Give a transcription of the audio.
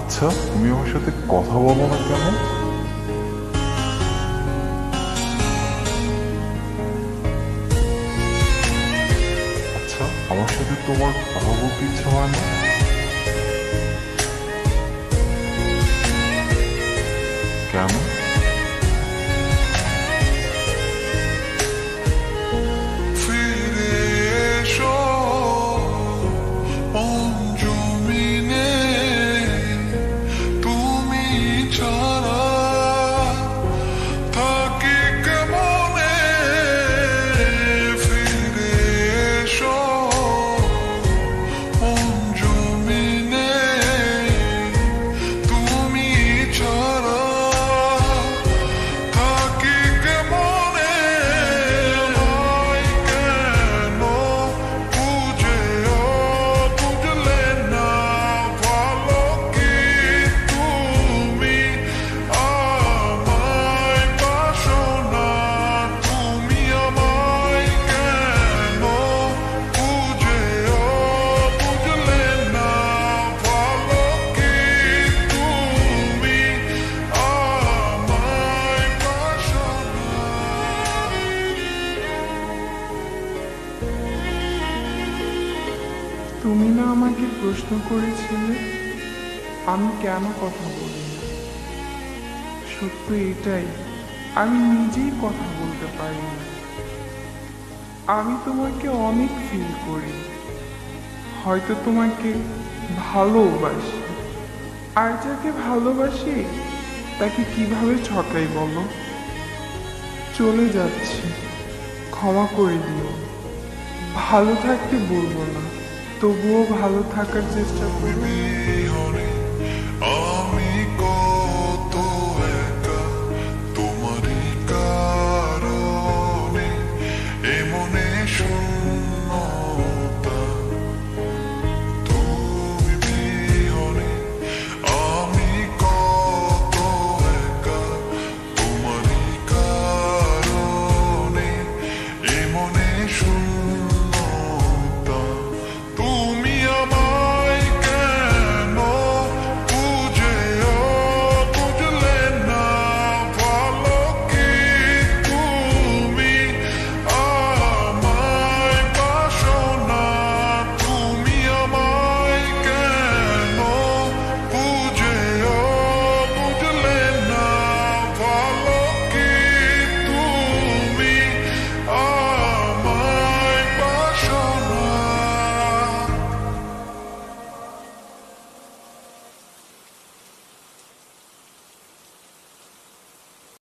আচ্ছা, তুমি আমার সাথে কথা বলো না কেন? আচ্ছা, আমার সাথে তোমার কথা বলতে ইচ্ছা হয় না? কেন? ফিরে এসো অঞ্জুমিনে, তুমি ছাড়া থাকি কেমনে। ফিরে এসো অঞ্জুমিনে, তুমি ছাড়া থাকি কেমনে। আমায় কেন বুঝেও বুঝলে না, ভালো কি তুমি আমায় বাসো না। তুমি আমায় কেন বুঝেও বুঝলে না, ভালো কি তুমি আমায় বাসো না। তুমি না আমাকে প্রশ্ন করেছিলে আমি কেন কথা বলি না। সত্য এটাই, আমি নিজেই কথা বলতে পারি না। আমি তোমাকে অনেক ফিল করি, হয়তো তোমাকে ভালোবাসি। আর যাকে ভালোবাসি তাকে কিভাবে ঠকাই বলো? চলে যাচ্ছি, ক্ষমা করে দিও। ভালো থাকতে বলবো না, তবুও ভালো থাকার চেষ্টা করবো। বিহনে আমি কত একা, তোমারই কারণে এমনে শূন্য